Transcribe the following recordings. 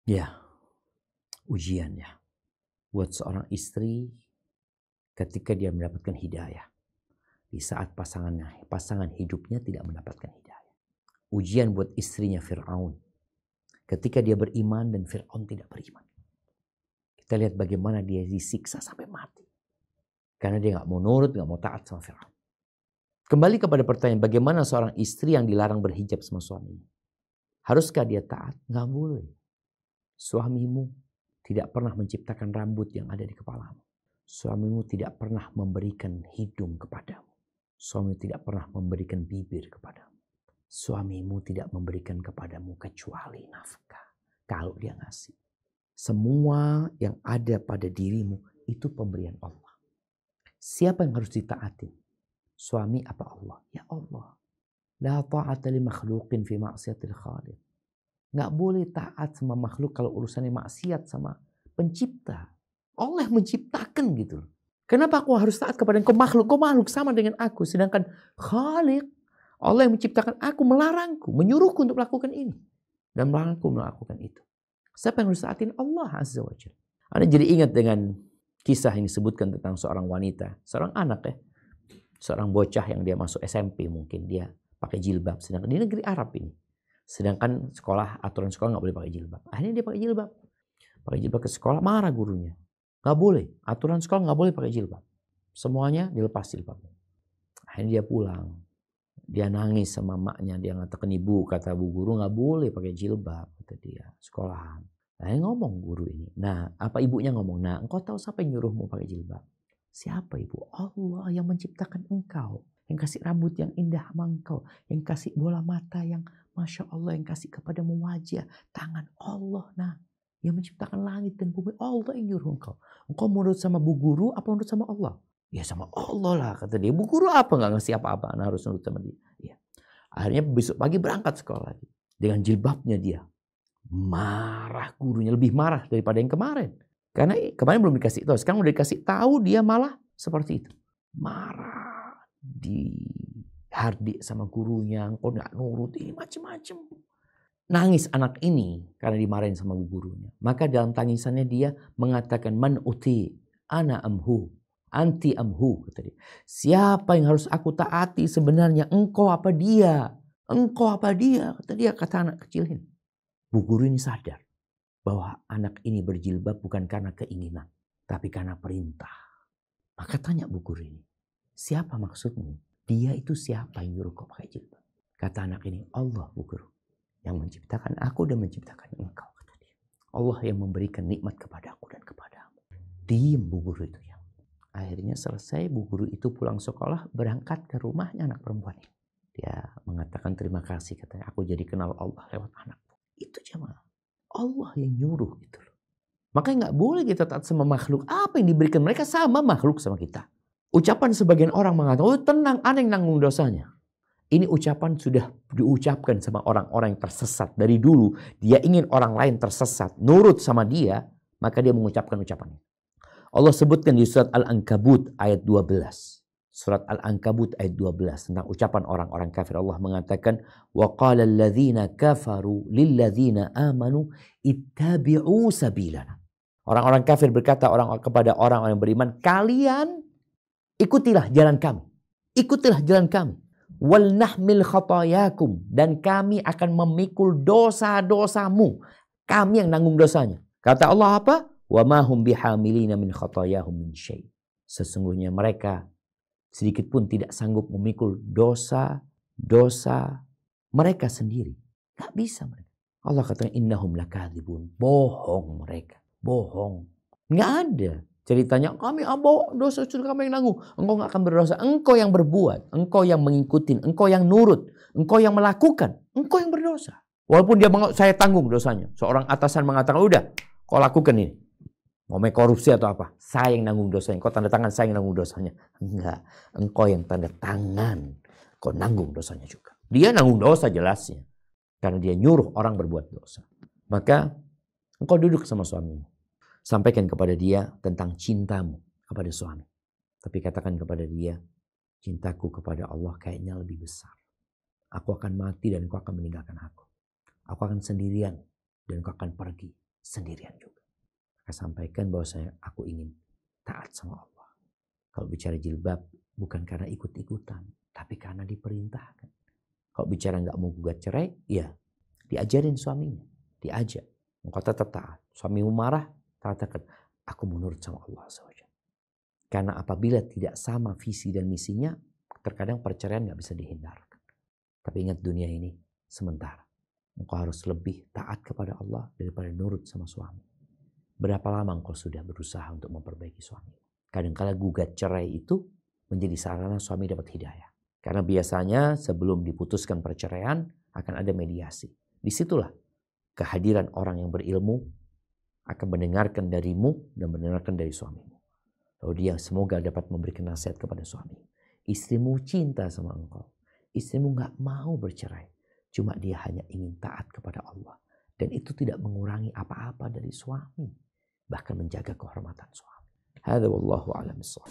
Ya, ujian ya. Buat seorang istri ketika dia mendapatkan hidayah. Di saat pasangan hidupnya tidak mendapatkan hidayah. Ujian buat istrinya Fir'aun. Ketika dia beriman dan Fir'aun tidak beriman. Kita lihat bagaimana dia disiksa sampai mati. Karena dia gak mau nurut, gak mau taat sama Fir'aun. Kembali kepada pertanyaan, bagaimana seorang istri yang dilarang berhijab sama suaminya? Haruskah dia taat? Gak boleh. Suamimu tidak pernah menciptakan rambut yang ada di kepalamu. Suamimu tidak pernah memberikan hidung kepadamu. Suamimu tidak pernah memberikan bibir kepadamu. Suamimu tidak memberikan kepadamu kecuali nafkah. Kalau dia ngasih. Semua yang ada pada dirimu itu pemberian Allah. Siapa yang harus ditaati? Suami apa Allah? Ya Allah. La ta'ata li makhluqin fi ma'siyatil khaliq. Nggak boleh taat sama makhluk kalau urusannya maksiat sama pencipta. Allah menciptakan gitu. Kenapa aku harus taat kepada engkau makhluk? Kau makhluk sama dengan aku. Sedangkan Khalik, Allah yang menciptakan aku, melarangku, menyuruhku untuk melakukan ini. Dan melarangku melakukan itu. Siapa yang harus taatin? Allah Azza wa Jalla. Anda jadi ingat dengan kisah yang disebutkan tentang seorang wanita. Seorang anak ya. Seorang bocah yang dia masuk SMP mungkin. Dia pakai jilbab. Sedangkan di negeri Arab ini. Sedangkan aturan sekolah nggak boleh pakai jilbab. Akhirnya dia pakai jilbab. Pakai jilbab ke sekolah, marah gurunya. Nggak boleh. Aturan sekolah nggak boleh pakai jilbab. Semuanya dilepas jilbabnya. Akhirnya dia pulang. Dia nangis sama maknya. Dia ngatakan, ibu, kata bu guru nggak boleh pakai jilbab. Kata dia, sekolahan. Akhirnya ngomong guru ini. Nah, apa ibunya ngomong? Nah, engkau tahu siapa yang nyuruhmu pakai jilbab? Siapa ibu? Allah yang menciptakan engkau. Yang kasih rambut yang indah sama engkau. Yang kasih bola mata yang Masya Allah, yang kasih kepadamu wajah, tangan Allah. Nah, yang menciptakan langit dan bumi, Allah yang nyuruh engkau. Engkau menurut sama bu guru apa menurut sama Allah? Ya sama Allah lah, kata dia. Bu guru apa nggak ngasih apa-apa, nah, harus nurut sama dia. Ya. Akhirnya besok pagi berangkat sekolah lagi. Dengan jilbabnya dia. Marah gurunya, lebih marah daripada yang kemarin. Karena kemarin belum dikasih tahu, sekarang udah dikasih tahu, dia malah seperti itu. Marah di hardik sama gurunya, engkau gak nurut, ini macam-macam. Nangis anak ini karena dimarahin sama gurunya. Maka dalam tangisannya dia mengatakan, man uti ana amhu, anti amhu, kata dia. Siapa yang harus aku taati sebenarnya, engkau apa dia? Engkau apa dia? Kata dia, kata anak kecil ini. Bu guru ini sadar bahwa anak ini berjilbab bukan karena keinginan, tapi karena perintah. Maka tanya bu guru ini, siapa maksudmu? Dia itu siapa yang nyuruh kau pakai jilbab? Kata anak ini, Allah bu guru. Yang menciptakan aku dan menciptakan engkau. Kata dia. Allah yang memberikan nikmat kepada aku dan kepadamu. Diem bu guru itu ya. Akhirnya selesai bu guru itu pulang sekolah, berangkat ke rumahnya anak perempuan ini. Dia mengatakan terima kasih, katanya aku jadi kenal Allah lewat anakku. Itu jemaah. Allah yang nyuruh gitu loh. Makanya gak boleh kita taat sama makhluk. Apa yang diberikan mereka sama makhluk sama kita. Ucapan sebagian orang mengatakan, oh tenang, ana yang nanggung dosanya. Ini ucapan sudah diucapkan sama orang-orang yang tersesat. Dari dulu dia ingin orang lain tersesat, nurut sama dia, maka dia mengucapkan ucapannya. Allah sebutkan di surat Al-Ankabut ayat 12. Surat Al-Ankabut ayat 12 tentang ucapan orang-orang kafir. Allah mengatakan, wa qala alladhina kafaru lilladhina amanu ittabi'u sabilana. Orang-orang kafir berkata kepada orang-orang yang beriman, kalian ikutilah jalan kami. Ikutilah jalan kami. Wal nahmil khatayakum. Dan kami akan memikul dosa-dosamu. Kami yang nanggung dosanya. Kata Allah apa? Wa ma hum bihamilina min khatayahum min syai'. Sesungguhnya mereka sedikit pun tidak sanggup memikul dosa-dosa mereka sendiri. Gak bisa mereka. Allah kata innahum lakadzibun. Bohong mereka. Bohong. Gak ada. Ceritanya kami bawa dosa sudah kami yang nanggung. Engkau gak akan berdosa. Engkau yang berbuat. Engkau yang mengikuti. Engkau yang nurut. Engkau yang melakukan. Engkau yang berdosa. Walaupun dia saya tanggung dosanya. Seorang atasan mengatakan udah kau lakukan ini. Mau korupsi atau apa. Saya yang nanggung dosanya. Engkau tanda tangan saya yang nanggung dosanya. Enggak. Engkau yang tanda tangan. Kau nanggung dosanya juga. Dia nanggung dosa jelasnya. Karena dia nyuruh orang berbuat dosa. Maka engkau duduk sama suamimu. Sampaikan kepada dia tentang cintamu kepada suami. Tapi katakan kepada dia, cintaku kepada Allah kayaknya lebih besar. Aku akan mati dan kau akan meninggalkan aku. Aku akan sendirian dan kau akan pergi. sendirian juga. Saya sampaikan bahwa aku ingin taat sama Allah. Kalau bicara jilbab bukan karena ikut-ikutan, tapi karena diperintahkan. Kalau bicara nggak mau gugat cerai, ya diajarin suaminya, diajak. Engkau tetap taat. Suamimu marah, katakan, aku menurut sama Allah SWT. Karena apabila tidak sama visi dan misinya, terkadang perceraian nggak bisa dihindarkan. Tapi ingat, dunia ini sementara. Engkau harus lebih taat kepada Allah daripada nurut sama suami. Berapa lama engkau sudah berusaha untuk memperbaiki suami? Kadang-kala gugat cerai itu menjadi sarana suami dapat hidayah. Karena biasanya sebelum diputuskan perceraian akan ada mediasi. Disitulah kehadiran orang yang berilmu akan mendengarkan darimu dan mendengarkan dari suamimu. Lalu dia semoga dapat memberikan nasihat kepada suami. Istrimu cinta sama engkau. Istrimu gak mau bercerai. Cuma dia hanya ingin taat kepada Allah. Dan itu tidak mengurangi apa-apa dari suami. Bahkan menjaga kehormatan suami. Hadza wallahu a'lam bissawab.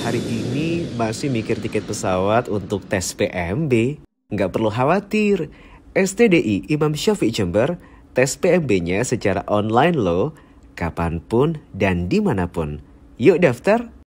Hari ini masih mikir tiket pesawat untuk tes PMB? Nggak perlu khawatir. STDI Imam Syafi'i Jember tes PMB-nya secara online loh. Kapanpun dan dimanapun. Yuk daftar!